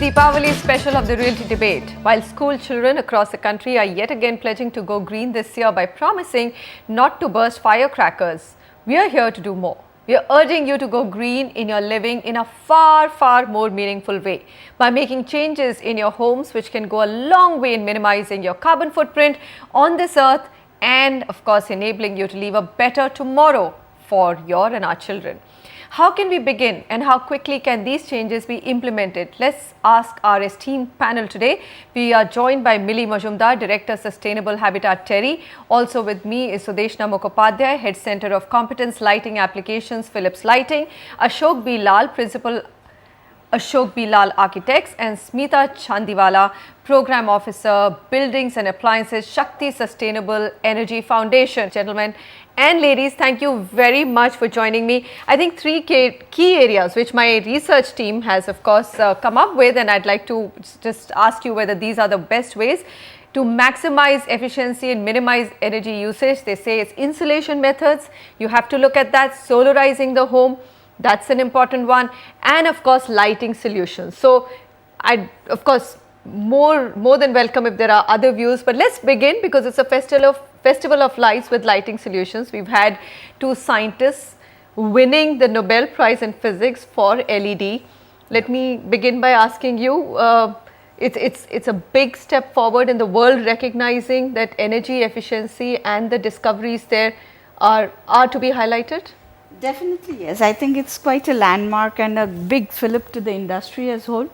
Deepavali special of the Realty Debate. While school children across the country are yet again pledging to go green this year by promising not to burst firecrackers, we are here to do more. We are urging you to go green in your living in a far, far more meaningful way by making changes in your homes which can go a long way in minimizing your carbon footprint on this earth and, of course, enabling you to leave a better tomorrow for your and our children. How can we begin and how quickly can these changes be implemented? Let's ask our esteemed panel today. We are joined by Millie Majumdar, Director Sustainable Habitat TERI. Also with me is Sudeshna Mukhopadhyay, Head Center of Competence Lighting Applications, Philips Lighting, Ashok B. Lal, Principal Ashok B. Lal Architects, and Smita Chandiwala, Program Officer, Buildings and Appliances, Shakti Sustainable Energy Foundation. Gentlemen and ladies, thank you very much for joining me. I think three key areas which my research team has, of course, come up with, and I'd like to just ask you whether these are the best ways to maximize efficiency and minimize energy usage. They say it's insulation methods. You have to look at that. Solarizing the home, that's an important one, and of course lighting solutions. So I, of course, more than welcome if there are other views, but let's begin because it's a festival of lights with lighting solutions. We've had two scientists winning the Nobel Prize in Physics for LED. Let me begin by asking you, it's a big step forward in the world recognizing that energy efficiency and the discoveries there are to be highlighted. Definitely, yes. I think it's quite a landmark and a big fillip to the industry as a whole.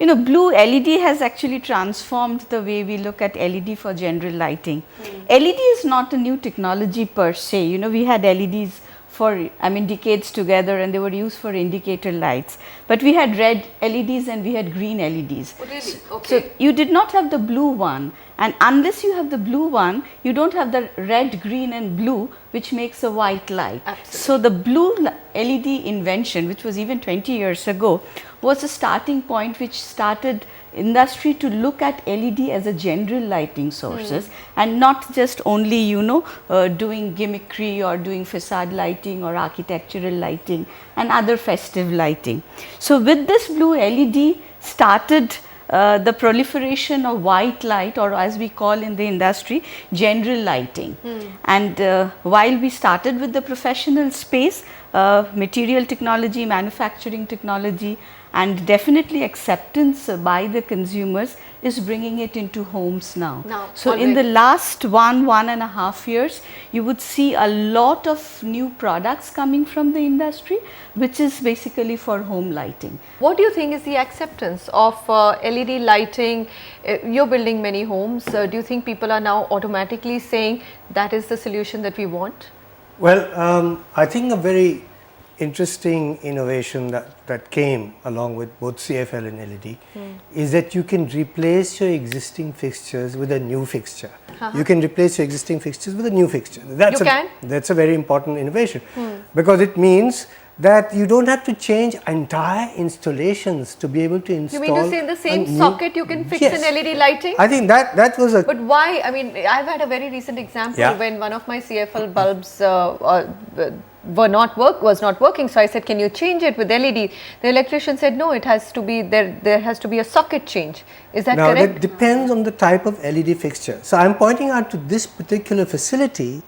You know, blue LED has actually transformed the way we look at LED for general lighting. LED is not a new technology per se. You know, we had LEDs for, decades together, and they were used for indicator lights. But we had red LEDs and we had green LEDs. Oh, really? Okay. So you did not have the blue one, and unless you have the blue one, you don't have the red, green and blue, which makes a white light. Absolutely. So the blue LED invention, which was even 20 years ago, was a starting point which started industry to look at LED as a general lighting sources and not just only, doing gimmickry or doing facade lighting or architectural lighting and other festive lighting. So with this blue LED started the proliferation of white light, or as we call in the industry, general lighting. And while we started with the professional space, material technology, manufacturing technology, and definitely acceptance by the consumers is bringing it into homes now. So in the last 1.5 years, you would see a lot of new products coming from the industry, which is basically for home lighting. What do you think is the acceptance of LED lighting? You're building many homes. Do you think people are now automatically saying that is the solution that we want? Well, I think a very interesting innovation that came along with both CFL and LED is that you can replace your existing fixtures with a new fixture. You can replace your existing fixtures with a new fixture. That's a very important innovation because it means that you don't have to change entire installations to be able to install. You mean to say in the same socket you can fix an LED lighting? I think that was a... But why? I mean, I've had a very recent example when one of my CFL bulbs was not working, so I said, can you change it with LED? The electrician said, no, it has to be there has to be a socket change. Is that correct? Now that depends on the type of LED fixture. So I'm pointing out to this particular facility,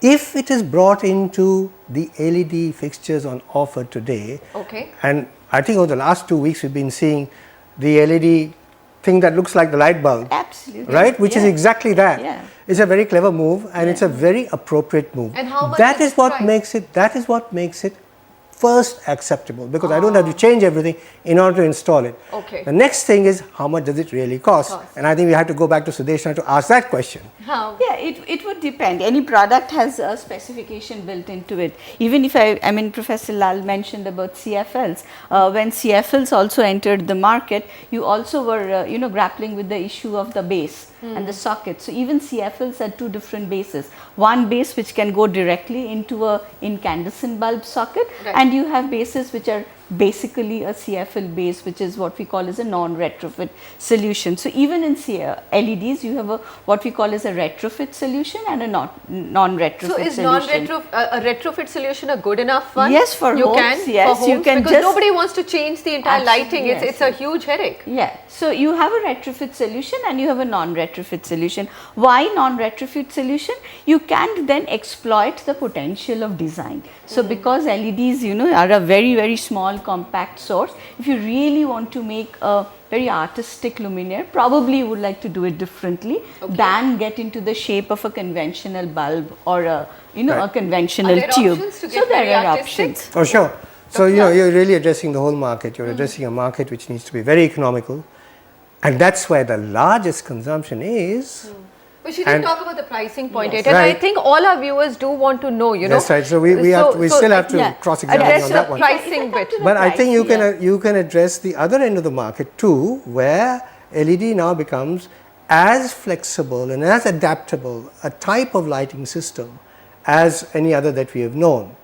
if it is brought into the LED fixtures on offer today, and I think over the last 2 weeks we've been seeing the LED thing that looks like the light bulb. Absolutely. Right? Which is exactly that. Yeah. It's a very clever move and it's a very appropriate move. And how much that is is what price? makes it first acceptable, because I don't have to change everything in order to install it. Okay. The next thing is, how much does it really cost? And I think we have to go back to Sudeshna to ask that question. How? Yeah, it would depend. Any product has a specification built into it. Even if Professor Lal mentioned about CFLs. When CFLs also entered the market, you also were, grappling with the issue of the base and the socket. So even CFLs had two different bases. One base which can go directly into a incandescent bulb socket, and you have bases which are basically a CFL base, which is what we call as a non-retrofit solution. So even in LEDs, you have what we call as a retrofit solution and a non-retrofit So is solution. a retrofit solution a good enough one? Yes, for you homes, can, yes, for homes, you can because just nobody wants to change the entire lighting. Yes, It's a huge headache. Yeah, so you have a retrofit solution and you have a non-retrofit solution. Why non-retrofit solution? You can then exploit the potential of design. So because LEDs, are a very, very small compact source, if you really want to make a very artistic luminaire, probably you would like to do it differently than get into the shape of a conventional bulb or a, a conventional Are there tube. options to So get very there are artistic? options. Oh, sure. So, you're really addressing the whole market. You're addressing a market which needs to be very economical. And that's where the largest consumption is. But you didn't And- talk about the pricing point Yes. yet, and I Right. think all our viewers do want to know, That's right. So we still have to yeah. cross-examine address on the that one. pricing If I come bit. to the But I think price, you can address the other end of the market too, where LED now becomes as flexible and as adaptable a type of lighting system as any other that we have known.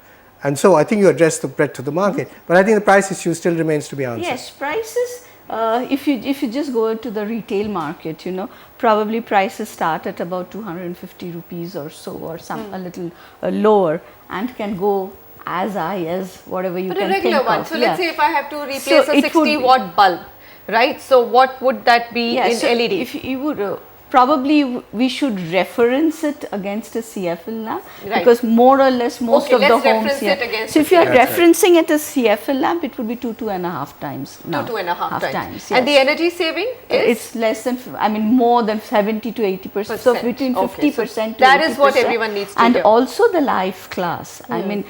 And so I think you address the breadth of the market, but I think the price issue still remains to be answered. Yes, prices. If you just go to the retail market, probably prices start at about 250 rupees or so, or a little lower, and can go as high as whatever you But can a regular think one. of. So Yeah. let's say if I have to replace So a it would 60 be- watt bulb, right? So what would that be Yeah, in so LED? If you would probably we should reference it against a CFL lamp, Right. because more or less most Okay, of the let's homes. reference it against So a if you are CFL. That's right. referencing it as CFL lamp, it would be 2.5 times. Now. 2.5 times. Yes. And the energy saving is? It's less than, more than 70 to 80%. So between Okay, so 50% to that is what 80%. everyone needs to And hear. also the life class. I mean,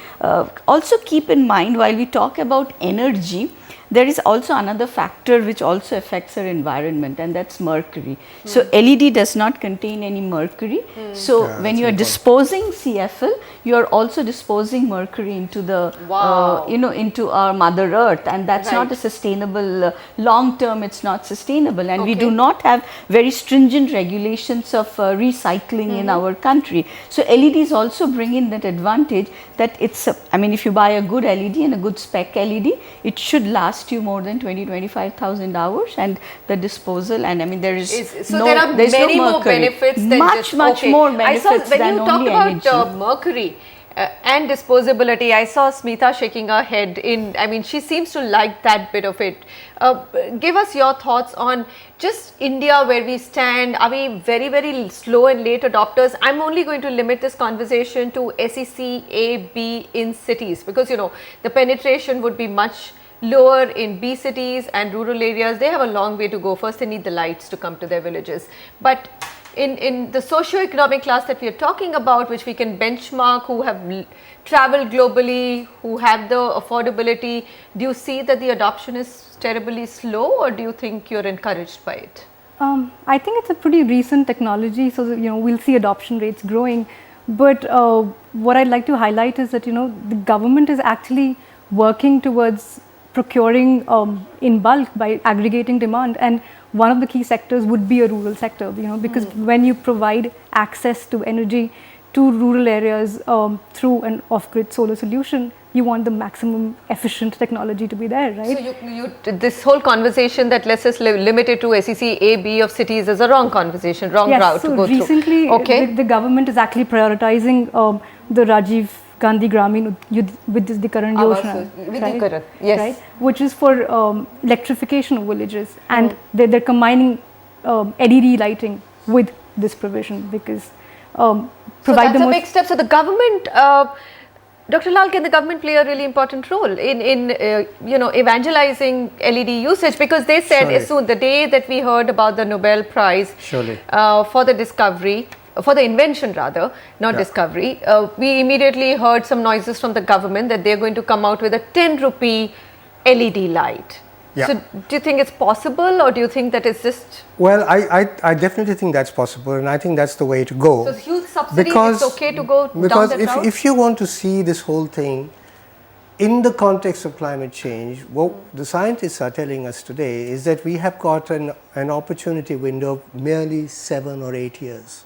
also keep in mind, while we talk about energy, there is also another factor which also affects our environment, and that's mercury. So LED does not contain any mercury. So Yeah, when you are disposing CFL, you are also disposing mercury into the, Wow. into our Mother Earth, and that's not Right. a sustainable. Long term, it's not sustainable, and we Okay. do not have very stringent regulations of recycling in our country. So LEDs also bring in that advantage that if you buy a good LED and a good spec LED, it should last you more than 25,000 hours, and the disposal, and there is So there are there's many no more mercury. benefits than much just, more I benefits saw when than you talk only about energy. mercury and disposability, I saw Smita shaking her head she seems to like that bit of it. Give us your thoughts on just India, where we stand. Are we very, very slow and late adopters? I'm only going to limit this conversation to SEC A, B in cities, because the penetration would be much lower in B cities and rural areas. They have a long way to go. First they need the lights to come to their villages. But in the socio-economic class that we are talking about, which we can benchmark, who have traveled globally, who have the affordability, do you see that the adoption is terribly slow, or do you think you're encouraged by it? I think it's a pretty recent technology, so we'll see adoption rates growing. But what I'd like to highlight is that the government is actually working towards procuring in bulk by aggregating demand, and one of the key sectors would be a rural sector, because when you provide access to energy to rural areas through an off-grid solar solution, you want the maximum efficient technology to be there, right? So this whole conversation that let's just limit it to SEC A, B of cities is a wrong conversation, wrong route so to go recently through. Okay. the government is actually prioritizing the Rajiv Gandhi Gramin Vidyut Karan Yojana, Vidyut Karan, yes. right, which is for electrification of villages, and they're combining LED lighting with this provision, because So provide that's the a most big step. So the government, Dr. Lal, can the government play a really important role in evangelizing LED usage? Because they said Surely. as soon the day that we heard about the Nobel Prize Surely. for the discovery, for the invention rather, not Yeah. discovery, we immediately heard some noises from the government that they're going to come out with a 10 rupee LED light. Yeah. So do you think it's possible, or do you think that it's just Well, I definitely think that's possible, and I think that's the way to go. so huge subsidies? It's okay to go down because that route? if you want to see this whole thing in the context of climate change, what the scientists are telling us today is that we have got an opportunity window of merely 7 or 8 years.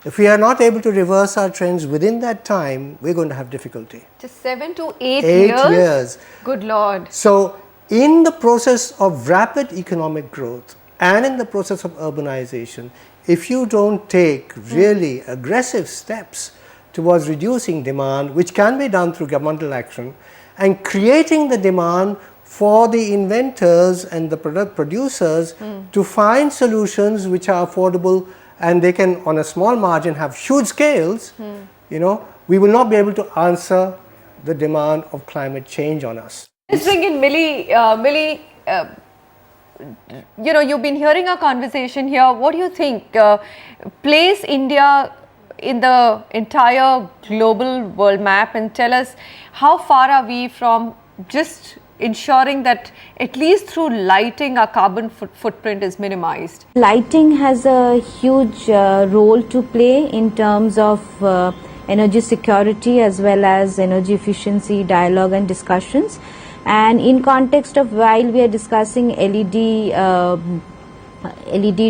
If we are not able to reverse our trends within that time, we're going to have difficulty. Just 7 to 8 8 years? years. Good Lord. So, in the process of rapid economic growth and in the process of urbanization, if you don't take really aggressive steps towards reducing demand, which can be done through governmental action, and creating the demand for the inventors and the product producers to find solutions which are affordable and they can on a small margin have huge scales, you know, we will not be able to answer the demand of climate change on us. Let's bring in Millie. Millie, you know, you've been hearing our conversation here. What do you think? Place India in the entire global world map and tell us how far are we from just ensuring that at least through lighting our carbon footprint is minimized. Lighting has a huge role to play in terms of energy security as well as energy efficiency dialogue and discussions. And in context of while we are discussing LED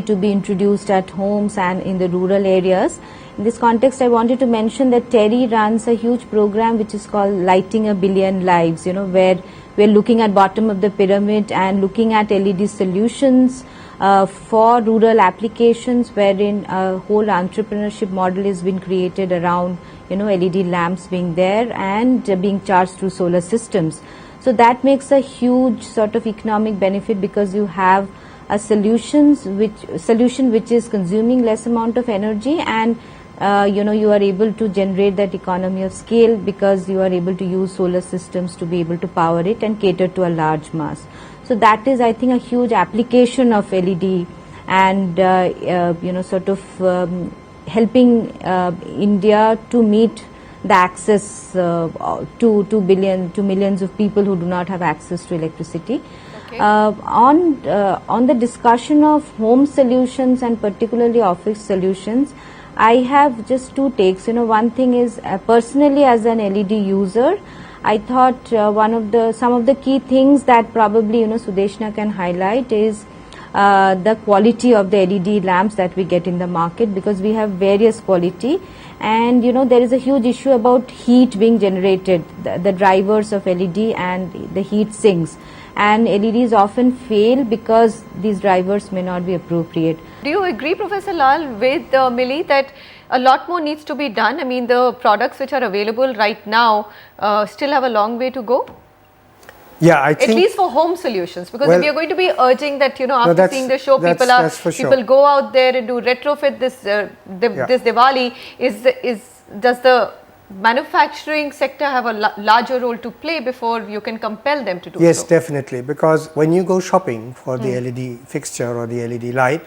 to be introduced at homes and in the rural areas, in this context I wanted to mention that TERI runs a huge program which is called Lighting a Billion Lives, you know, where we are looking at bottom of the pyramid and looking at LED solutions for rural applications, wherein a whole entrepreneurship model has been created around, you know, LED lamps being there and being charged through solar systems. So that makes a huge sort of economic benefit because you have a solution which is consuming less amount of energy and you know, you are able to generate that economy of scale because you are able to use solar systems to be able to power it and cater to a large mass. So that is, I think, a huge application of LED and you know, sort of helping India to meet the access to millions of people who do not have access to electricity. Okay. On the discussion of home solutions and particularly office solutions, I have just two takes. You know, one thing is personally as an LED user, I thought some of the key things that probably, you know, Sudeshna can highlight is the quality of the LED lamps that we get in the market, because we have various quality, and you know, there is a huge issue about heat being generated, the drivers of LED and the heat sinks, and LEDs often fail because these drivers may not be appropriate. Do you agree, Professor Lal, with Millie that a lot more needs to be done? I mean, the products which are available right now still have a long way to go? Yeah, I think at least for home solutions, because well, we are going to be urging that, you know, no, after seeing the show, people go out there and do retrofit this this Diwali. Does the manufacturing sector have a larger role to play before you can compel them to do yes, so? Yes, definitely, because when you go shopping for the LED fixture or the LED light,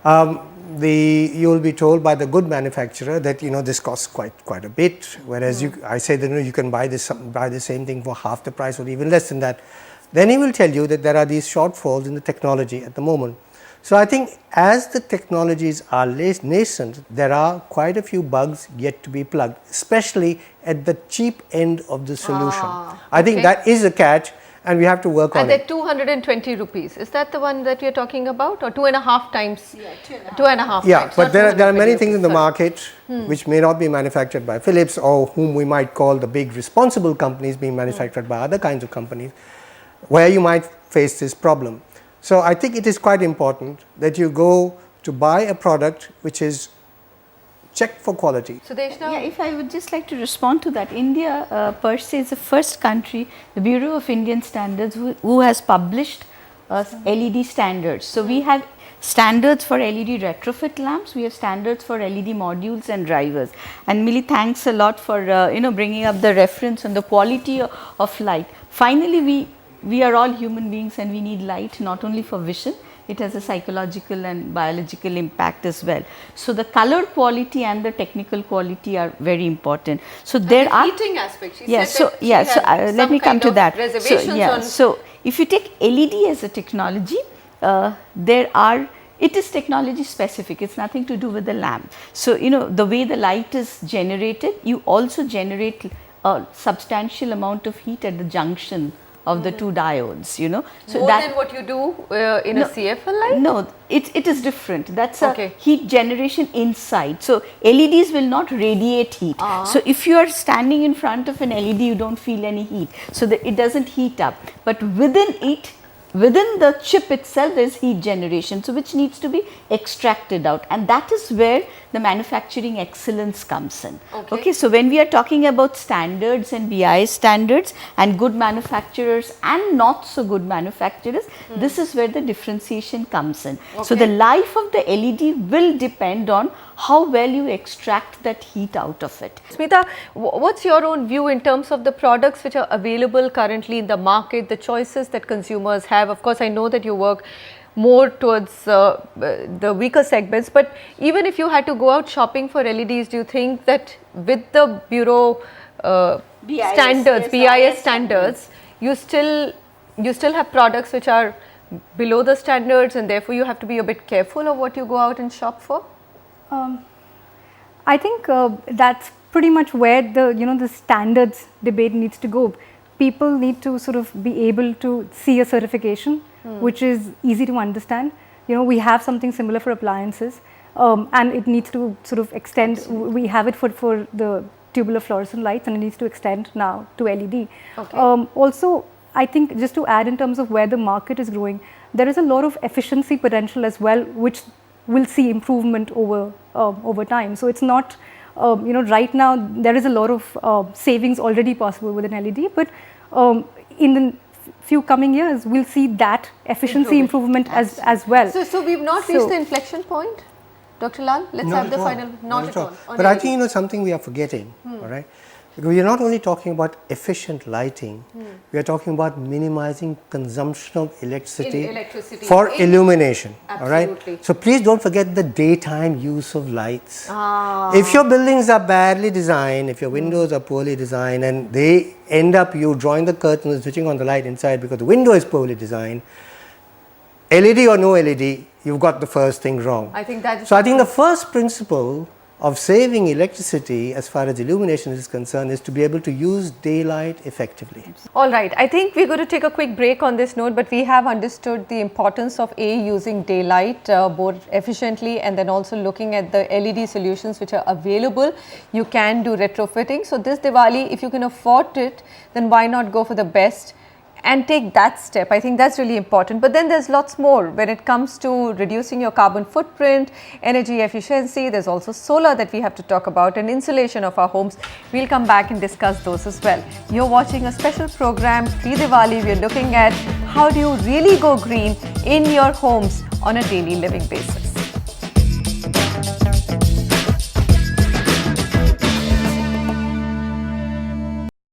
you will be told by the good manufacturer that, you know, this costs quite a bit, whereas I say that, you know, you can buy the same thing for half the price or even less than that. Then he will tell you that there are these shortfalls in the technology at the moment. So I think as the technologies are nascent, there are quite a few bugs yet to be plugged, especially at the cheap end of the solution. I think that is a catch, and we have to work on it. And they're 220 rupees. Is that the one that we are talking about, or 2.5 times? Yeah, 2.5 yeah, times. but there are many things in the market which may not be manufactured by Philips, or whom we might call the big responsible companies, being manufactured by other kinds of companies, where you might face this problem. So I think it is quite important that you go to buy a product which is checked for quality. Sudeshna? Yeah, if I would just like to respond to that, India per se is the first country, the Bureau of Indian Standards, who has published LED standards. So we have standards for LED retrofit lamps, we have standards for LED modules and drivers. And Millie, thanks a lot for you know, bringing up the reference on the quality of light. Finally, we are all human beings and we need light not only for vision, it has a psychological and biological impact as well. So the color quality and the technical quality are very important. So there are heating aspect. She yeah, said so yeah, so let me come to that. So if you take LED as a technology, it is technology specific, it's nothing to do with the lamp. So, you know, the way the light is generated, you also generate a substantial amount of heat at the junction of the two diodes, you know. So More that than what you do in a CFL light? no, it is different. That's Okay. a heat generation inside. So LEDs will not radiate heat. So if you are standing in front of an LED, you don't feel any heat. So that it doesn't heat up. But within the chip itself, there is heat generation, so which needs to be extracted out, and that is where the manufacturing excellence comes in. Okay, so when we are talking about standards and BIS standards and good manufacturers and not so good manufacturers, this is where the differentiation comes in. So the life of the LED will depend on how well you extract that heat out of it. Smita, what's your own view in terms of the products which are available currently in the market, the choices that consumers have? Of course, I know that you work more towards the weaker segments, but even if you had to go out shopping for LEDs, do you think that with the Bureau standards, BIS standards, you still have products which are below the standards, and therefore you have to be a bit careful of what you go out and shop for? I think that's pretty much where the standards debate needs to go. People need to sort of be able to see a certification which is easy to understand. You know, we have something similar for appliances, and it needs to sort of extend. We have it for the tubular fluorescent lights, and it needs to extend now to LED. Okay. Also, I think just to add in terms of where the market is growing, there is a lot of efficiency potential as well, which will see improvement over time. So it's not, right now there is a lot of savings already possible with an LED, but in the few coming years we'll see that efficiency improvement as well. So we've not reached the inflection point, Dr. Lal? Let's have the final, not at all. on But I LED. think something we are forgetting, all right? Because we are not only talking about efficient lighting, we are talking about minimizing consumption of electricity, for illumination, all right? Absolutely. So please don't forget the daytime use of lights. If your buildings are badly designed, if your windows are poorly designed, and they end up you drawing the curtain and switching on the light inside because the window is poorly designed, LED or no LED, you've got the first thing wrong. I think that is So I think the first principle of saving electricity as far as illumination is concerned is to be able to use daylight effectively. All right, I think we're going to take a quick break on this note, but we have understood the importance of using daylight more efficiently, and then also looking at the LED solutions which are available. You can do retrofitting. So this Diwali, if you can afford it, then why not go for the best and take that step? I think that's really important. But then there's lots more when it comes to reducing your carbon footprint, energy efficiency. There's also solar that we have to talk about, and insulation of our homes. We'll come back and discuss those as well. You're watching a special program, Pre-Diwali. We're looking at how do you really go green in your homes on a daily living basis.